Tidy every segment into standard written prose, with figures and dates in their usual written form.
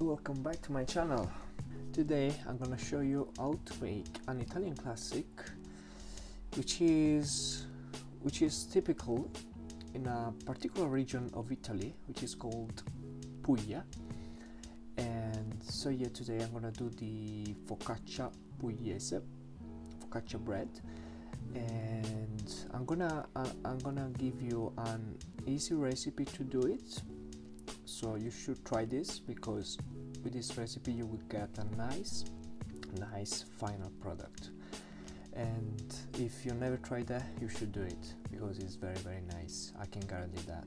Welcome back to my channel. Today I'm gonna show you how to make an Italian classic which is typical in a particular region of Italy which is called Puglia. And so yeah, today I'm gonna do the focaccia pugliese, focaccia bread, and I'm gonna give you an easy recipe to do it. So you should try this, because with this recipe you will get a nice final product. And if you never tried that, you should do it, because it's very nice. I can guarantee that.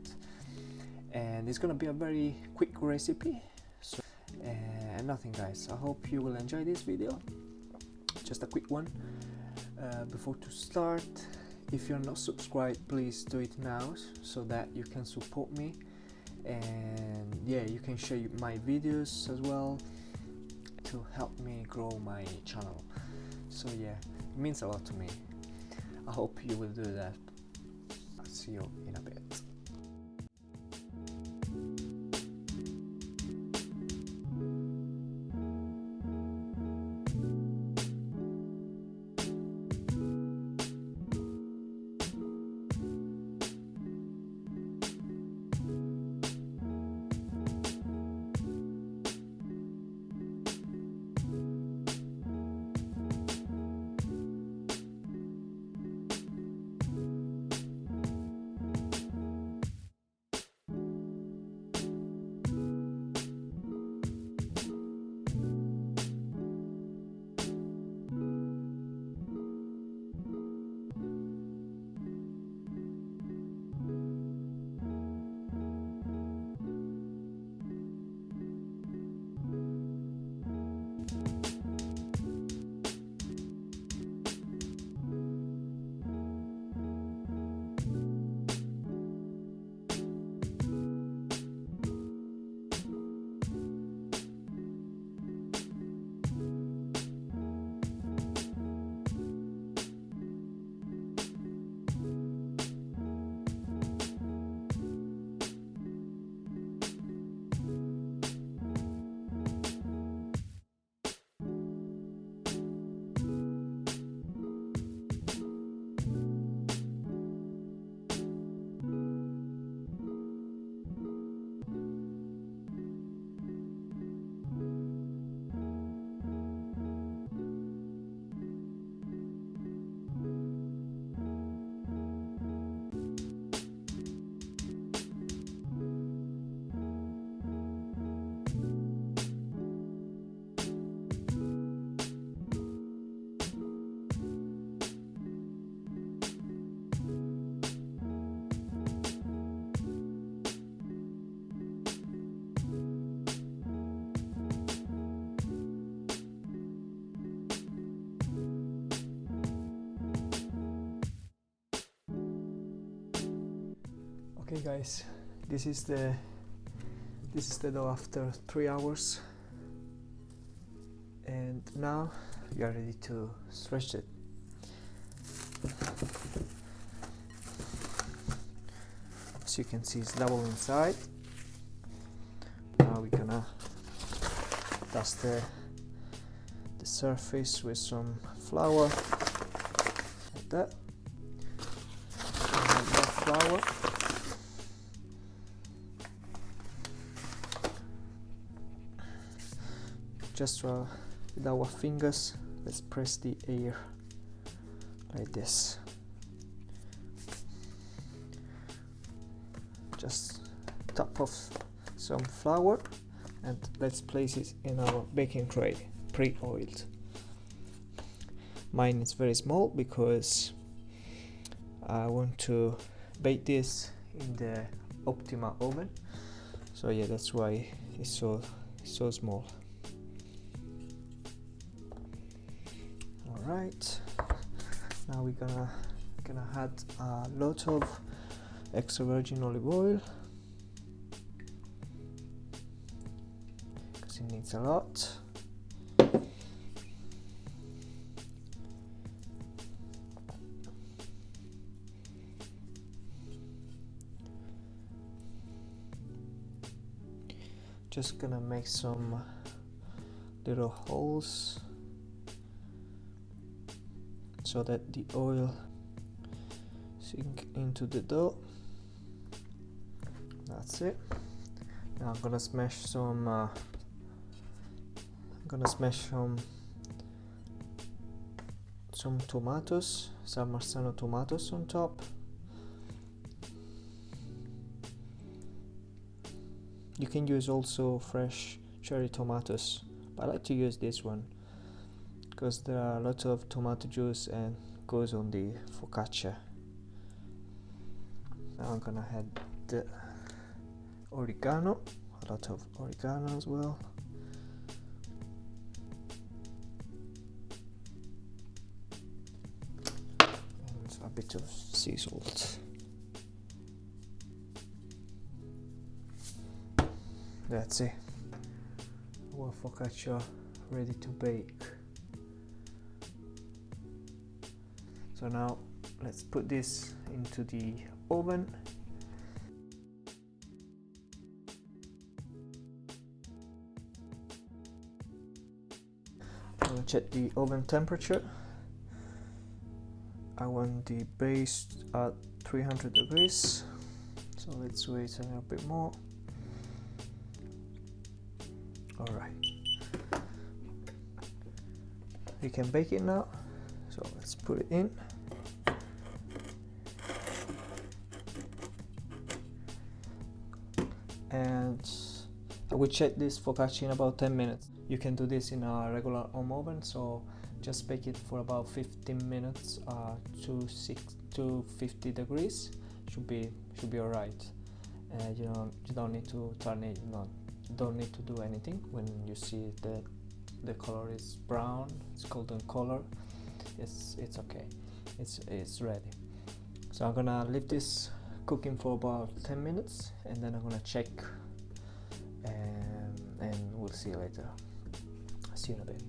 And it's gonna be a very quick recipe. So and nothing, guys. I hope you will enjoy this video. Just a quick one. Before to start, if you're not subscribed, please do it now so that you can support me. And yeah, you can share my videos as well to help me grow my channel. So yeah, it means a lot to me. I hope you will do that. I'll see you in a bit. Okay guys, this is the dough after 3 hours, and now we are ready to stretch it. As you can see, it's double inside. Now we're gonna dust the surface with some flour, like that. And more flour. Just with our fingers, let's press the air like this. Just top of some flour, and let's place it in our baking tray, pre-oiled. Mine is very small because I want to bake this in the Optima oven. So yeah, that's why it's so small. Right, now we're gonna add a lot of extra virgin olive oil, because it needs a lot. just gonna make some little holes so that the oil sink into the dough. That's it. Now I'm gonna smash some some tomatoes, some Marzano tomatoes on top. You can use also fresh cherry tomatoes, but I like to use this one because there are lots of tomato juice and goes on the focaccia. Now I'm gonna add the oregano, a lot of oregano as well. And a bit of sea salt. That's it. Our focaccia ready to bake. So now let's put this into the oven. I'll check the oven temperature. I want the base at 300 degrees, so let's wait a little bit more. Alright, we can bake it now, so let's put it in. And I will check this focaccia in about 10 minutes. You can do this in a regular home oven, so just bake it for about 15 minutes to 50 degrees. Should be alright. You don't need to turn it on. You don't need to do anything. When you see that the color is brown, it's golden color, it's okay. It's ready. So I'm gonna leave this cooking for about 10 minutes, and then I'm gonna check, and we'll see you later. See you in a bit.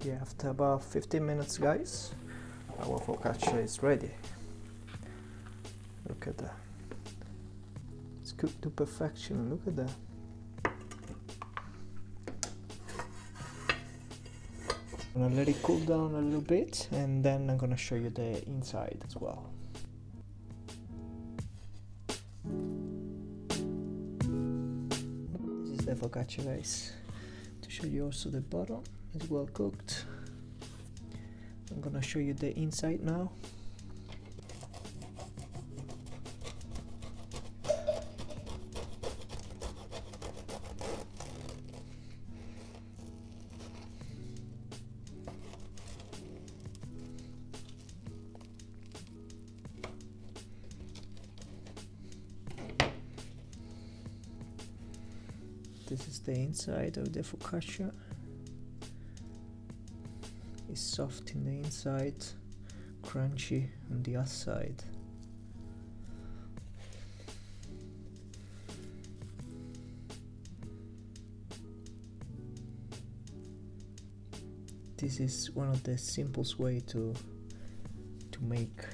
Yeah, after about 15 minutes, guys, our focaccia is ready. Look at that. It's cooked to perfection. Look at that. I'm gonna let it cool down a little bit, and then I'm gonna show you the inside as well. This is the focaccia, guys. To show you also the bottom. It's well cooked. I'm gonna show you the inside now. This is the inside of the focaccia. It's soft in the inside, crunchy on the outside. This is one of the simplest way to make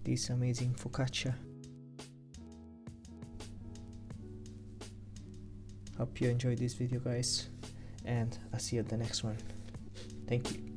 this amazing focaccia. Hope you enjoyed this video, guys, and I'll see you at the next one. Thank you.